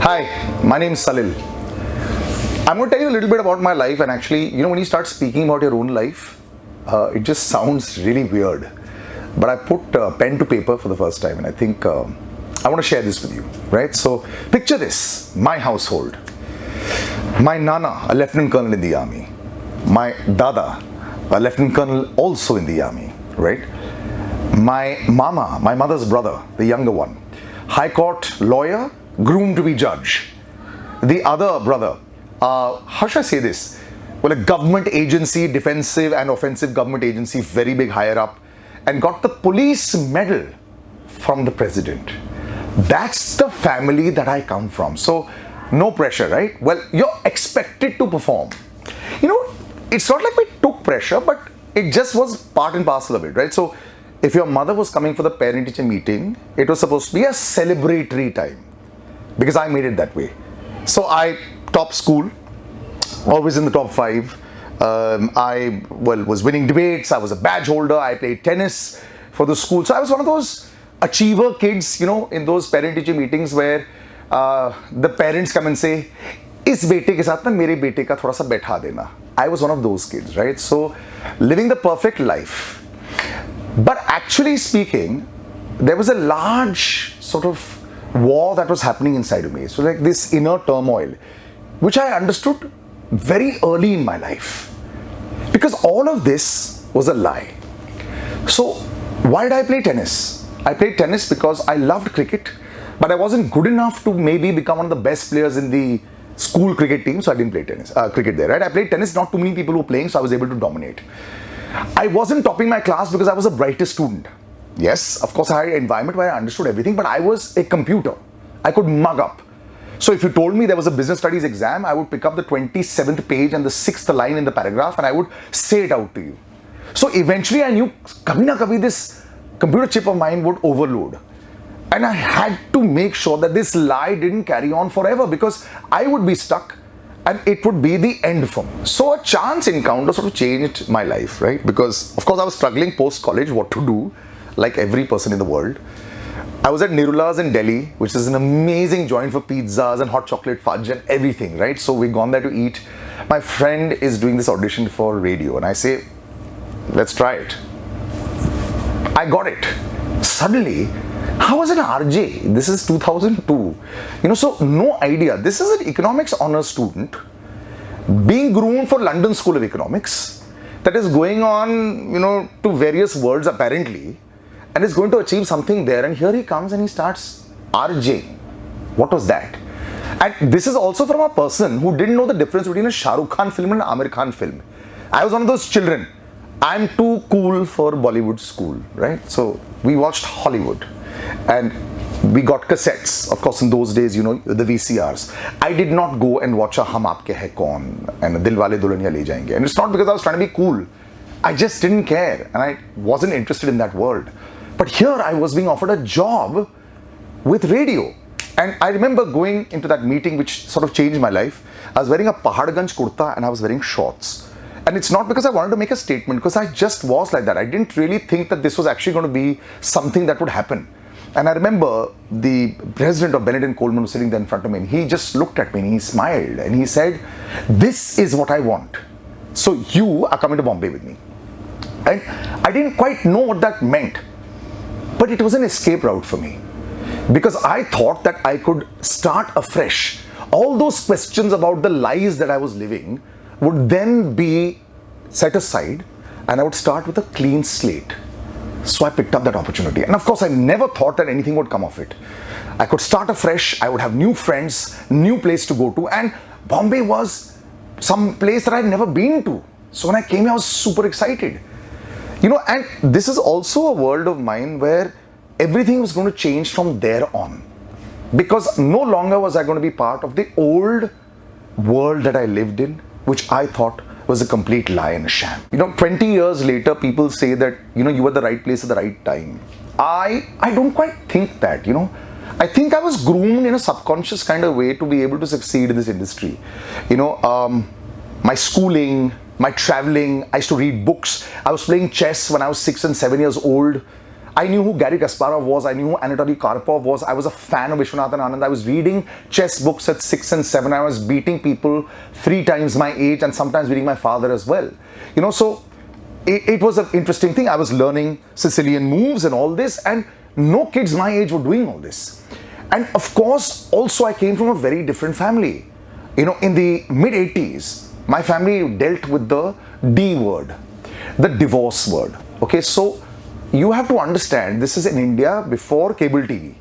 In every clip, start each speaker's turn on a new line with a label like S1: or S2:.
S1: Hi, my name is Salil. I'm going to tell you a little bit about my life, and actually, when you start speaking about your own life, it just sounds really weird. But I put pen to paper for the first time, and I think I want to share this with you, right? So, picture this, my household. My Nana, a lieutenant colonel in the army. My Dada, a lieutenant colonel also in the army, right? My Mama, my mother's brother, the younger one, High Court lawyer, groomed to be judge. The other brother, how should I say this? Well, a government agency, defensive and offensive government agency, very big higher up, and got the police medal from the president. That's the family that I come from. So, no pressure, right? Well, you're expected to perform. It's not like we took pressure, but it just was part and parcel of it, right? So, if your mother was coming for the parent-teacher meeting, it was supposed to be a celebratory time because I made it that way. So, I topped school, always in the top 5. I was winning debates. I was a badge holder. I played tennis for the school. So, I was one of those achiever kids, in those parent-teacher meetings where the parents come and say, इस बेटे के साथ ना मेरे बेटे का थोड़ा सा बैठा देना. I was one of those kids, right? So, living the perfect life. But actually speaking, there was a large sort of war that was happening inside of me. So, like this inner turmoil, which I understood very early in my life. Because all of this was a lie. So, why did I play tennis? I played tennis because I loved cricket, but I wasn't good enough to maybe become one of the best players in the school cricket team, so I didn't play cricket there, right? I played tennis, not too many people were playing, so I was able to dominate. I wasn't topping my class because I was the brightest student. Yes, of course, I had an environment where I understood everything, but I was a computer. I could mug up. So if you told me there was a business studies exam, I would pick up the 27th page and the 6th line in the paragraph and I would say it out to you. So eventually I knew, kabhi na kabhi this computer chip of mine would overload. And I had to make sure that this lie didn't carry on forever because I would be stuck and it would be the end for me. So a chance encounter sort of changed my life, right? Because of course I was struggling post-college, what to do, like every person in the world. I was at Nirula's in Delhi, which is an amazing joint for pizzas and hot chocolate fudge and everything, right? So we'd gone there to eat. My friend is doing this audition for radio and I say, let's try it. I got it. Suddenly, how was an RJ? This is 2002. So no idea. This is an economics honors student being groomed for London School of Economics that is going on, to various worlds apparently and is going to achieve something there. And here he comes and he starts RJ. What was that? And this is also from a person who didn't know the difference between a Shah Rukh Khan film and an Amir Khan film. I was one of those children. I'm too cool for Bollywood school, right? So we watched Hollywood. And we got cassettes, of course in those days, the VCRs. I did not go and watch a Hum Aapke Hai Kaun and Dilwale Dulhaniya Le Jayenge. And it's not because I was trying to be cool. I just didn't care and I wasn't interested in that world. But here I was being offered a job with radio. And I remember going into that meeting which sort of changed my life. I was wearing a Paharganj kurta and I was wearing shorts. And it's not because I wanted to make a statement, because I just was like that. I didn't really think that this was actually going to be something that would happen. And I remember the president of Benetton Coleman was sitting there in front of me and he just looked at me and he smiled and he said, this is what I want. So you are coming to Bombay with me. And I didn't quite know what that meant, but it was an escape route for me because I thought that I could start afresh. All those questions about the lies that I was living would then be set aside and I would start with a clean slate. So I picked up that opportunity. And of course, I never thought that anything would come of it. I could start afresh. I would have new friends, new place to go to. And Bombay was some place that I'd never been to. So when I came here, I was super excited. And this is also a world of mine where everything was going to change from there on. Because no longer was I going to be part of the old world that I lived in, which I thought was a complete lie and a sham. 20 years later, people say that, you were at the right place at the right time. I don't quite think that, I think I was groomed in a subconscious kind of way to be able to succeed in this industry. My schooling, my traveling, I used to read books. I was playing chess when I was 6 and 7 years old. I knew who Garry Kasparov was. I knew who Anatoly Karpov was. I was a fan of Vishwanathan Anand. I was reading chess books at 6 and 7. I was beating people 3 times my age and sometimes beating my father as well. So it was an interesting thing. I was learning Sicilian moves and all this, and no kids my age were doing all this. And of course, also I came from a very different family. In the mid-80s, my family dealt with the D word, the divorce word. Okay, so you have to understand, this is in India before cable TV.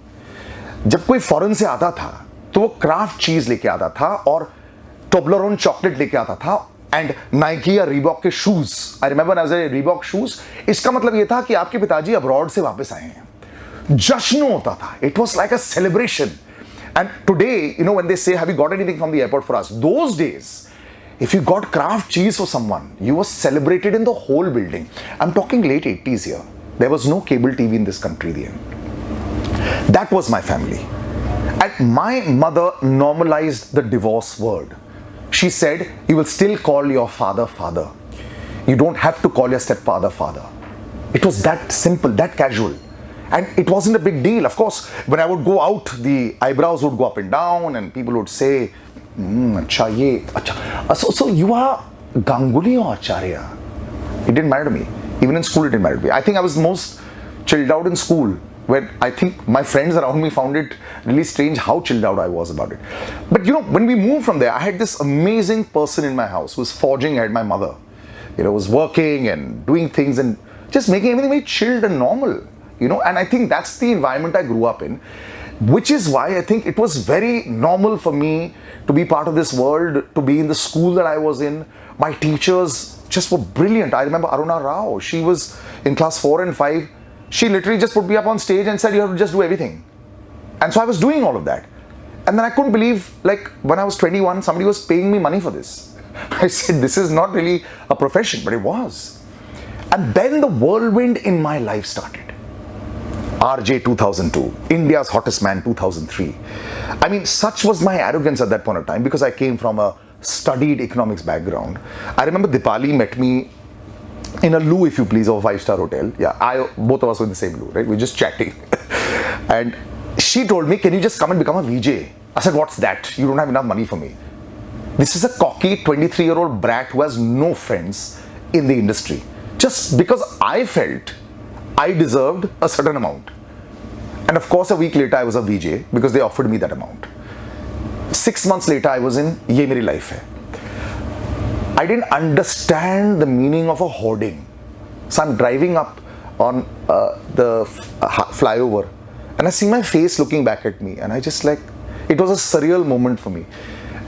S1: जब कोई foreign से आता था तो वो craft चीज लेके आता था और टोब्लरोन चॉकलेट लेके आता था एंड नाइकी या रीबॉक के shoes. I remember I was Reebok shoes. इसका मतलब ये था कि आपके पिताजी अब्रॉड से वापस आए हैं. जश्न होता था. It was like a celebration. And today when they say have you got anything from the airport for us, those days if you got craft cheese for someone, you were celebrated in the whole building. I'm talking late 80s here. There was no cable TV in this country then. That was my family. And my mother normalized the divorce word. She said, you will still call your father, father. You don't have to call your stepfather, father. It was that simple, that casual. And it wasn't a big deal. Of course, when I would go out, the eyebrows would go up and down and people would say, acha ye, acha. So you are Ganguly or Acharya? It didn't matter to me. Even in school, it didn't matter to me. I think I was most chilled out in school, when I think my friends around me found it really strange how chilled out I was about it. But when we moved from there, I had this amazing person in my house who was forging ahead. My mother, was working and doing things and just making everything very chilled and normal. And I think that's the environment I grew up in, which is why I think it was very normal for me to be part of this world, to be in the school that I was in. My teachers just were brilliant. I remember Aruna Rao. She was in class 4 and 5. She literally just put me up on stage and said, you have to just do everything. And so I was doing all of that. And then I couldn't believe, like when I was 21, somebody was paying me money for this. I said, this is not really a profession, but it was. And then the whirlwind in my life started. RJ 2002, India's Hottest Man 2003. I mean, such was my arrogance at that point of time because I came from a studied economics background. I remember Dipali met me in a loo, if you please, of a 5-star hotel. Yeah, both of us were in the same loo, right? We were just chatting. And she told me, can you just come and become a VJ? I said, what's that? You don't have enough money for me. This is a cocky 23-year-old brat who has no friends in the industry. Just because I felt I deserved a certain amount. And of course, a week later, I was a VJ because they offered me that amount. 6 months later, I was in Ye Meri Life Hai. I didn't understand the meaning of a hoarding. So I'm driving up on the flyover and I see my face looking back at me, and I just it was a surreal moment for me.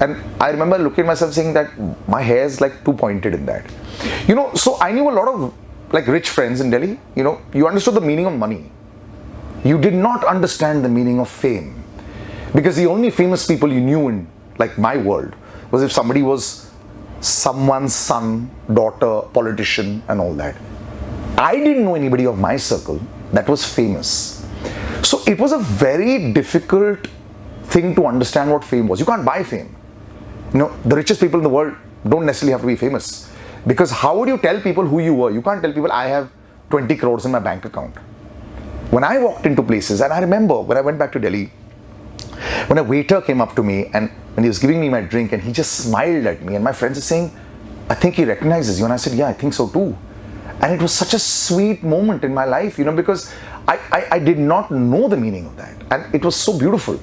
S1: And I remember looking at myself saying that my hair is too pointed in that. So I knew a lot of rich friends in Delhi. You understood the meaning of money. You did not understand the meaning of fame, because the only famous people you knew in my world was if somebody was someone's son, daughter, politician and all that. I didn't know anybody of my circle that was famous. So it was a very difficult thing to understand what fame was. You can't buy fame. The richest people in the world don't necessarily have to be famous, because how would you tell people who you were? You can't tell people I have 20 crores in my bank account. When I walked into places, and I remember when I went back to Delhi, when a waiter came up to me and when he was giving me my drink and he just smiled at me, and my friends are saying, I think he recognizes you. And I said, yeah, I think so too. And it was such a sweet moment in my life, because I did not know the meaning of that. And it was so beautiful.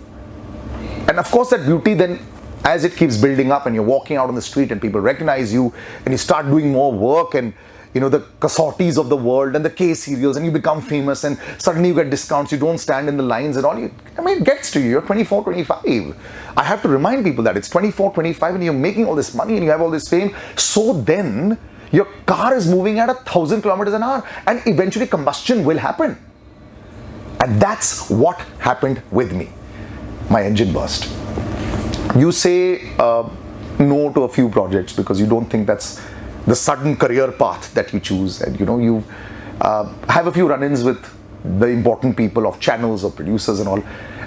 S1: And of course that beauty then, as it keeps building up and you're walking out on the street and people recognize you and you start doing more work and the Kasotis of the world and the K serials, and you become famous and suddenly you get discounts, you don't stand in the lines and all. It gets to you. You're 24, 25. I have to remind people that it's 24, 25 and you're making all this money and you have all this fame. So then your car is moving at 1,000 kilometers an hour and eventually combustion will happen. And that's what happened with me. My engine burst. You say no to a few projects because you don't think that's the sudden career path that you choose, and you have a few run-ins with the important people of channels or producers and all,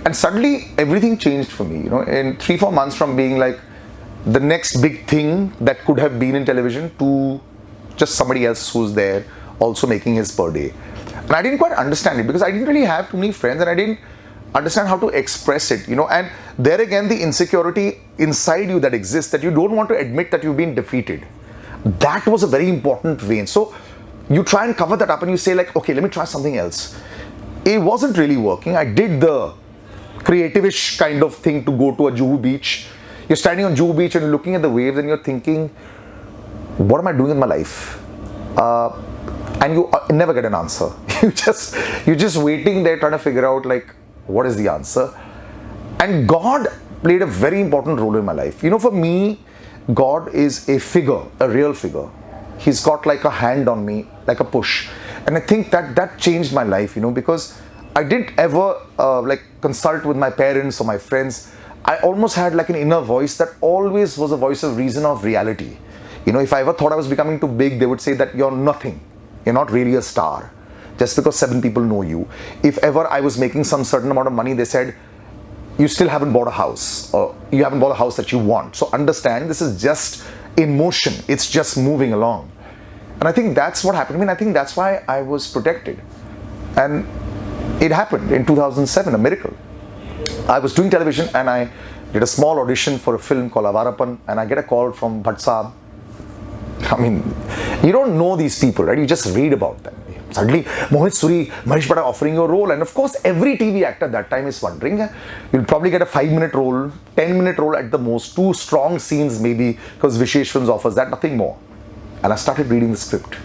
S1: and suddenly everything changed for me. In 3-4 months, from being the next big thing that could have been in television to just somebody else who's there also making his per day. And I didn't quite understand it because I didn't really have too many friends and I didn't understand how to express it, and there again the insecurity inside you that exists, that you don't want to admit that you've been defeated. That was a very important vein. So you try and cover that up and you say like, okay, let me try something else. It wasn't really working. I did the creative-ish kind of thing to go to a Juhu beach. You're standing on Juhu beach and looking at the waves and you're thinking, what am I doing in my life? And you never get an answer. You're just waiting there trying to figure out like, what is the answer? And God played a very important role in my life. For me, God is a figure, a real figure. He's got like a hand on me, like a push. And I think that changed my life, because I didn't ever like consult with my parents or my friends. I almost had like an inner voice that always was a voice of reason, of reality. If I ever thought I was becoming too big, they would say that you're nothing. You're not really a star. Just because 7 people know you. If ever I was making some certain amount of money, they said, you still haven't bought a house, or you haven't bought a house that you want. So understand, this is just in motion. It's just moving along. And I think that's what happened. I think that's why I was protected. And it happened in 2007, a miracle. I was doing television and I did a small audition for a film called Awarapan, and I get a call from Bhatt Saab. You don't know these people, right? You just read about them. Suddenly, Mohit Suri, Mahesh Bhatt offering you a role, and of course, every TV actor at that time is wondering, you'll probably get a 5-minute role, 10-minute role at the most, 2 strong scenes maybe, because Vishesh Films offers that, nothing more. And I started reading the script.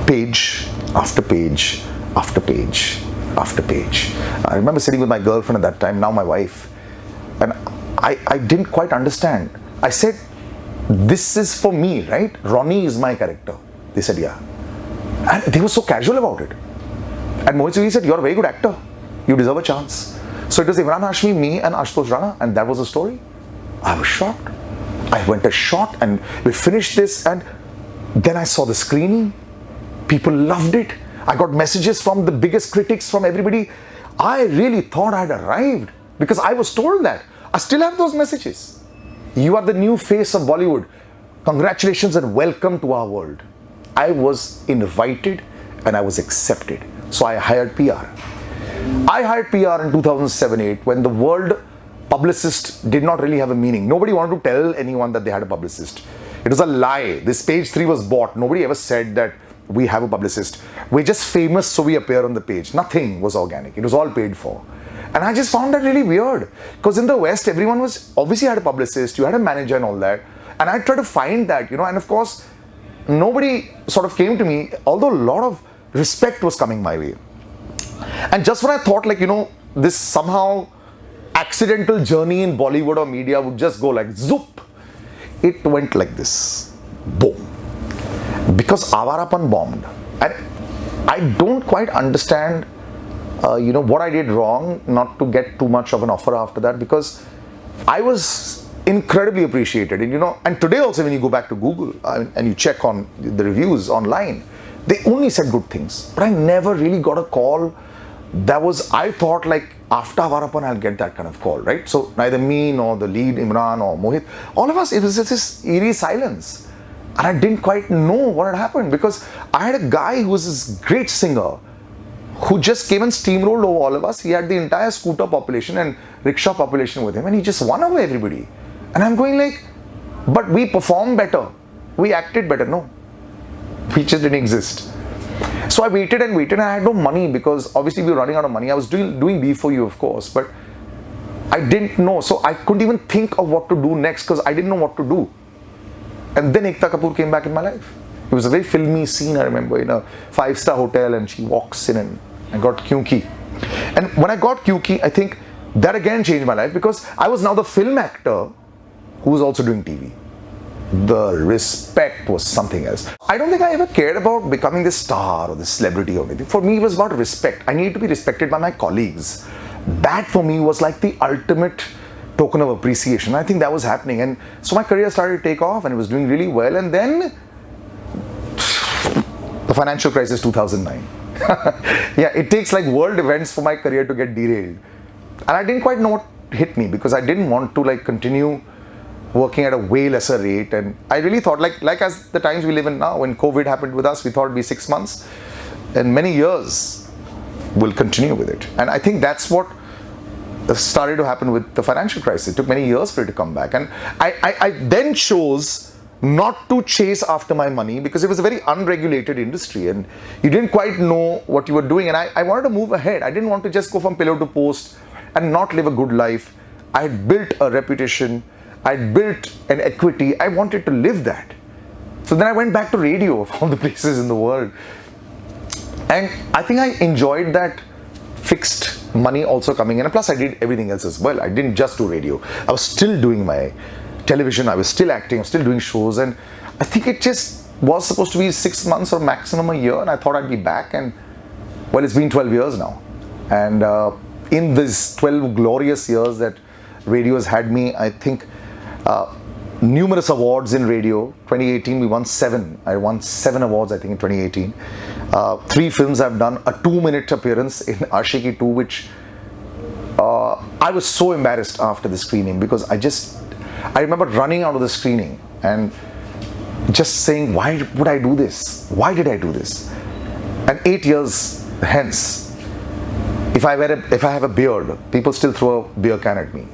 S1: Page after page after page after page. I remember sitting with my girlfriend at that time, now my wife, and I didn't quite understand. I said, this is for me, right? Ronnie is my character. They said, yeah. And they were so casual about it. And Mohit Suri said, you're a very good actor. You deserve a chance. So it was Imran Hashmi, me and Ashutosh Rana, and that was the story. I was shocked. I went a shot and we finished this, and then I saw the screening. People loved it. I got messages from the biggest critics, from everybody. I really thought I had arrived because I was told that. I still have those messages. You are the new face of Bollywood. Congratulations and welcome to our world. I was invited and I was accepted. So I hired PR. I hired PR in 2007-8 when the word publicist did not really have a meaning. Nobody wanted to tell anyone that they had a publicist. It was a lie. This page 3 was bought. Nobody ever said that we have a publicist. We're just famous so we appear on the page. Nothing was organic. It was all paid for. And I just found that really weird. Because in the West, everyone was obviously had a publicist. You had a manager and all that. And I tried to find that, and of course, nobody sort of came to me, although a lot of respect was coming my way. And just when I thought like, this somehow accidental journey in Bollywood or media would just go like zoop, it went like this. Boom. Because Awarapan bombed. And I don't quite understand, what I did wrong not to get too much of an offer after that, because I was incredibly appreciated. And today also when you go back to Google and you check on the reviews online, they only said good things. But I never really got a call that was, I thought like after Awarapan I'll get that kind of call, right? So neither me nor the lead Imran or Mohit, all of us, it was just this eerie silence. And I didn't quite know what had happened, because I had a guy who was this great singer who just came and steamrolled over all of us. He had the entire scooter population and rickshaw population with him, and he just won over everybody. And I'm going like, but we performed better. We acted better. No, we just didn't exist. So I waited and waited, and I had no money because obviously we were running out of money. I was doing B4U, of course, but I didn't know. So I couldn't even think of what to do next because I didn't know what to do. And then Ekta Kapoor came back in my life. It was a very filmy scene, I remember, in a 5-star hotel, and she walks in and I got Kyunki. And when I got Kyunki, I think that again changed my life, because I was now the film actor who was also doing TV. The respect was something else. I don't think I ever cared about becoming this star or this celebrity or anything. For me, it was about respect. I needed to be respected by my colleagues. That for me was like the ultimate token of appreciation. I think that was happening. And so my career started to take off and it was doing really well. And then the financial crisis 2009. Yeah, it takes like world events for my career to get derailed. And I didn't quite know what hit me, because I didn't want to like continue working at a way lesser rate. And I really thought like as the times we live in now, when COVID happened with us, we thought it'd be 6 months. in many years will continue with it. And I think that's what started to happen with the financial crisis. It took many years for it to come back. And I then chose not to chase after my money because it was a very unregulated industry and you didn't quite know what you were doing. And I wanted to move ahead. I didn't want to just go from pillar to post and not live a good life. I had built a reputation. I had built an equity. I wanted to live that. So then I went back to radio of all the places in the world. And I think I enjoyed that fixed money also coming in. And plus I did everything else as well. I didn't just do radio. I was still doing my television. I was still acting. I was still doing shows. And I think it just was supposed to be 6 months or maximum a year. And I thought I'd be back. And well, it's been 12 years now. And in these 12 glorious years that radio has had me, I think numerous awards in radio. 2018 we won 7. I won 7 awards I think in 2018. 3 films I've done. A 2-minute appearance in Ashiki 2, which I was so embarrassed after the screening because I remember running out of the screening and just saying, why would I do this? Why did I do this? And 8 years hence, if I have a beard, people still throw a beer can at me.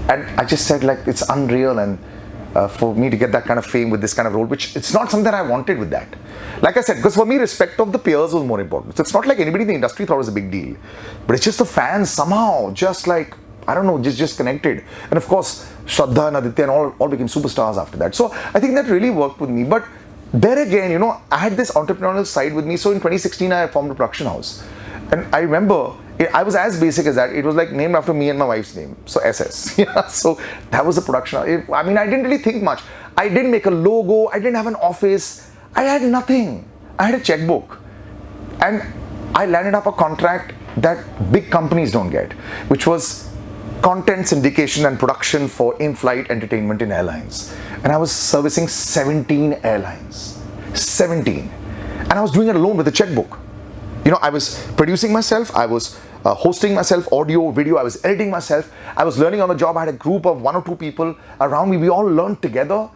S1: And I just said, like, it's unreal. And for me to get that kind of fame with this kind of role, which it's not something I wanted with that. Like I said, because for me, respect of the peers was more important. So it's not like anybody in the industry thought it was a big deal. But it's just the fans somehow, just like, I don't know, just connected. And of course, Shraddha and Aditya and all became superstars after that. So I think that really worked with me. But there again, you know, I had this entrepreneurial side with me. So in 2016, I formed a production house. And I remember, I was as basic as that. It was like named after me and my wife's name. So SS. Yeah. So that was the production. I mean, I didn't really think much. I didn't make a logo. I didn't have an office. I had nothing. I had a checkbook. And I landed up a contract that big companies don't get, which was content syndication and production for in-flight entertainment in airlines. And I was servicing 17 airlines. 17. And I was doing it alone with a checkbook. You know, I was producing myself. I was hosting myself, audio, video. I was editing myself. I was learning on the job. I had a group of 1 or 2 people around me. We all learned together.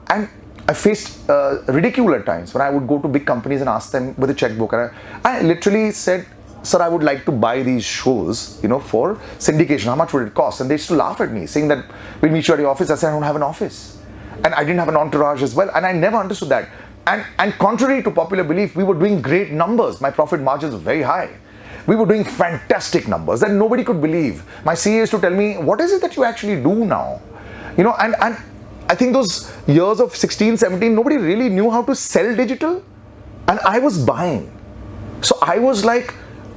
S1: And I faced ridicule at times when I would go to big companies and ask them with a checkbook. And I literally said, sir, I would like to buy these shows, you know, for syndication. How much would it cost? And they used to laugh at me, saying that we'll meet you at your office. I said, I don't have an office. And I didn't have an entourage as well. And I never understood that. And contrary to popular belief, we were doing great numbers. My profit margins were very high. We were doing fantastic numbers that nobody could believe. My CA used to tell me, what is it that you actually do now? You know, and I think those years of 16, 17, nobody really knew how to sell digital. And I was buying. So I was like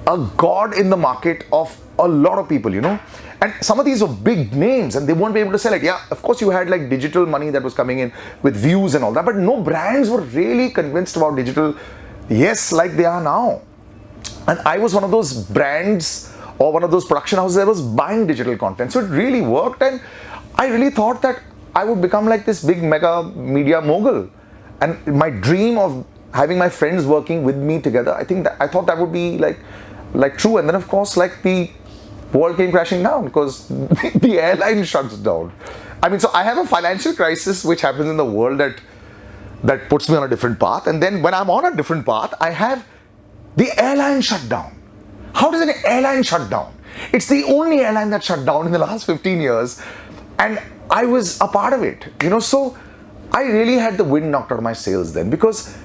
S1: a god in the market of a lot of people, you know. And some of these were big names and they won't be able to sell it. Yeah, of course you had like digital money that was coming in with views and all that, but no brands were really convinced about digital, yes, like they are now. And I was one of those brands or one of those production houses that was buying digital content. So it really worked and I really thought that I would become like this big mega media mogul. And my dream of having my friends working with me together, I thought that would be like true. And then of course, like the world came crashing down because the airline shuts down. I mean, so I have a financial crisis which happens in the world that puts me on a different path. And then when I'm on a different path, I have the airline shut down. How does an airline shut down? It's the only airline that shut down in the last 15 years. And I was a part of it, you know. So I really had the wind knocked out of my sails then because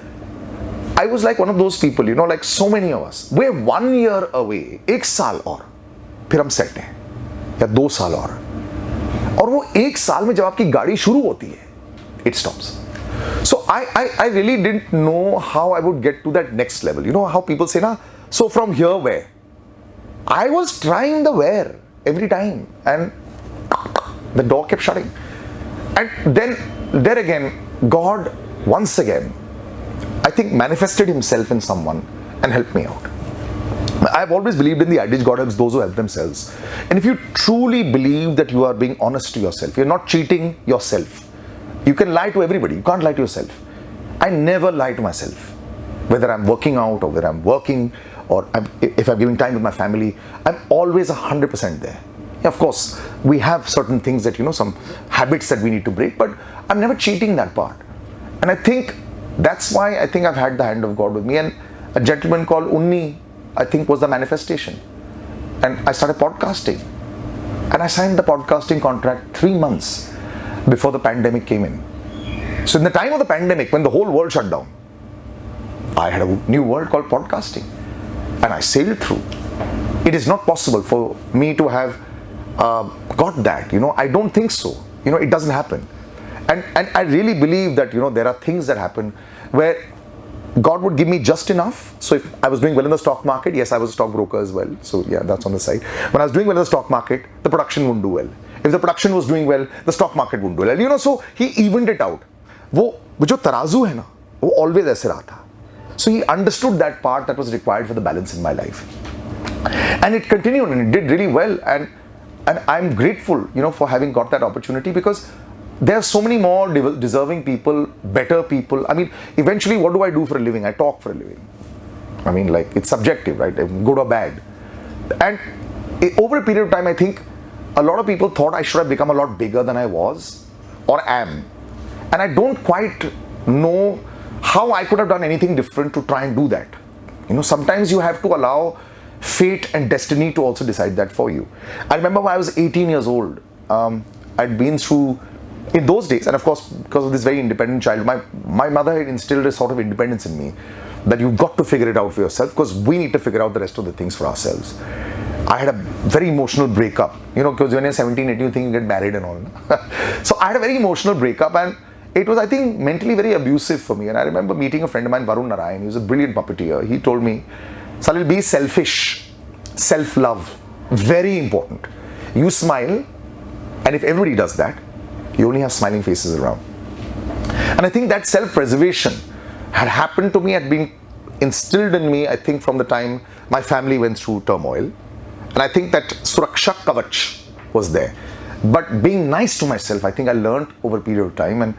S1: I was like one of those people, you know, like so many of us. We're 1 year away, 1 साल और फिर हम set हैं या 2 साल और वो 1 साल में जब आपकी गाड़ी शुरू होती है, it stops. So I really didn't know how I would get to that next level. You know how people say, na, so from here where? I was trying the where every time and the door kept shutting. And then there again, God once again, I think manifested himself in someone and helped me out. I've always believed in the adage, God helps those who help themselves. And if you truly believe that you are being honest to yourself, you're not cheating yourself. You can lie to everybody, you can't lie to yourself. I never lie to myself. Whether I'm working out or whether I'm working or if I'm giving time with my family, I'm always 100% there. Yeah, of course, we have certain things that, you know, some habits that we need to break, but I'm never cheating that part. And I think that's why I think I've had the hand of God with me. And a gentleman called Unni, I think, was the manifestation. And I started podcasting. And I signed the podcasting contract 3 months before the pandemic came in. So in the time of the pandemic, when the whole world shut down, I had a new world called podcasting. And I sailed through. It is not possible for me to have got that. I don't think so. It doesn't happen. And I really believe that, there are things that happen where God would give me just enough. So if I was doing well in the stock market, yes, I was a stockbroker as well. So yeah, that's on the side. When I was doing well in the stock market, the production wouldn't do well. If the production was doing well, the stock market wouldn't do well. So he evened it out. वो जो तराजू है ना, वो always ऐसे रहा था. So he understood that part that was required for the balance in my life. And it continued and it did really well. And I'm grateful, for having got that opportunity, because there are so many more deserving people, better people. I mean, eventually, what do I do for a living? I talk for a living. I mean, it's subjective, right? Good or bad. And over a period of time, I think a lot of people thought I should have become a lot bigger than I was or am. And I don't quite know how I could have done anything different to try and do that. Sometimes you have to allow fate and destiny to also decide that for you. I remember when I was 18 years old, I'd been through, in those days, and of course, because of this very independent child, my mother had instilled a sort of independence in me that you've got to figure it out for yourself, because we need to figure out the rest of the things for ourselves. I had a very emotional breakup, because when you're 17, 18, you think you get married and all. So I had a very emotional breakup, and it was, I think, mentally very abusive for me. And I remember meeting a friend of mine, Varun Narayan. He was a brilliant puppeteer. He told me, Salil, be selfish. Self-love, very important. You smile, and if everybody does that, you only have smiling faces around. And I think that self-preservation had happened to me, had been instilled in me, I think, from the time my family went through turmoil. And I think that Suraksha Kavach was there. But being nice to myself, I think I learned over a period of time. And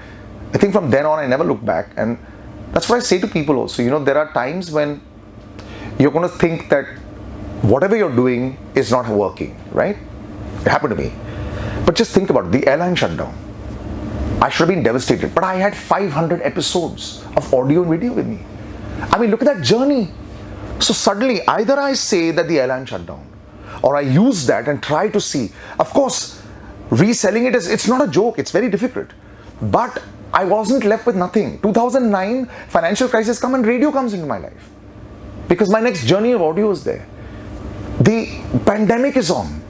S1: I think from then on, I never looked back. And that's what I say to people also. There are times when you're going to think that whatever you're doing is not working, right? It happened to me. But just think about it, the airline shutdown. I should have been devastated, but I had 500 episodes of audio and video with me. I mean, look at that journey. So suddenly, either I say that the airline shut down, or I use that and try to see. Of course, reselling it's not a joke, it's very difficult. But I wasn't left with nothing. 2009, financial crisis come and radio comes into my life. Because my next journey of audio is there. The pandemic is on.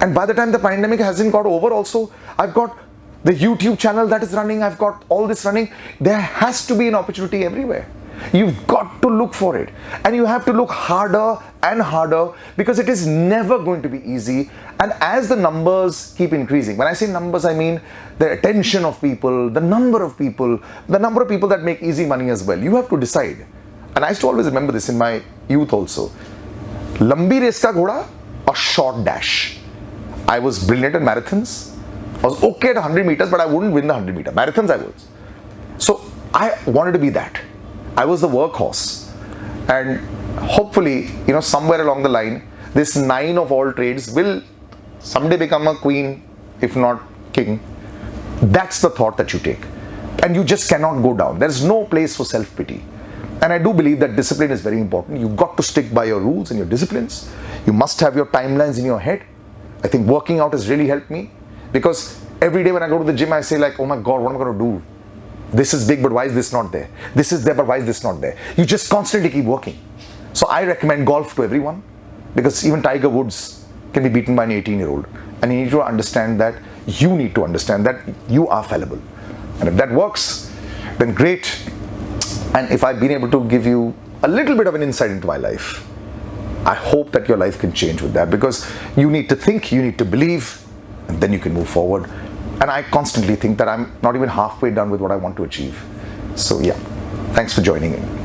S1: And by the time the pandemic hasn't got over also, I've got the YouTube channel that is running, I've got all this running. There has to be an opportunity everywhere. You've got to look for it. And you have to look harder and harder, because it is never going to be easy. And as the numbers keep increasing, when I say numbers, I mean the attention of people, the number of people that make easy money as well. You have to decide. And I used to always remember this in my youth also. Lambi race ka ghoda or short dash. I was brilliant at marathons. I was okay at 100 meters, but I wouldn't win the 100 meter. Marathons I was. So I wanted to be that. I was the workhorse. And hopefully, somewhere along the line, this 9 of all trades will someday become a queen, if not king. That's the thought that you take. And you just cannot go down. There's no place for self-pity. And I do believe that discipline is very important. You've got to stick by your rules and your disciplines. You must have your timelines in your head. I think working out has really helped me, because every day when I go to the gym, I say oh my God, what am I going to do? This is big, but why is this not there? This is there, but why is this not there? You just constantly keep working. So I recommend golf to everyone, because even Tiger Woods can be beaten by an 18-year-old. And you need to understand that you are fallible. And if that works, then great. And if I've been able to give you a little bit of an insight into my life, I hope that your life can change with that, because you need to think, you need to believe, and then you can move forward. And I constantly think that I'm not even halfway done with what I want to achieve. So yeah, thanks for joining in.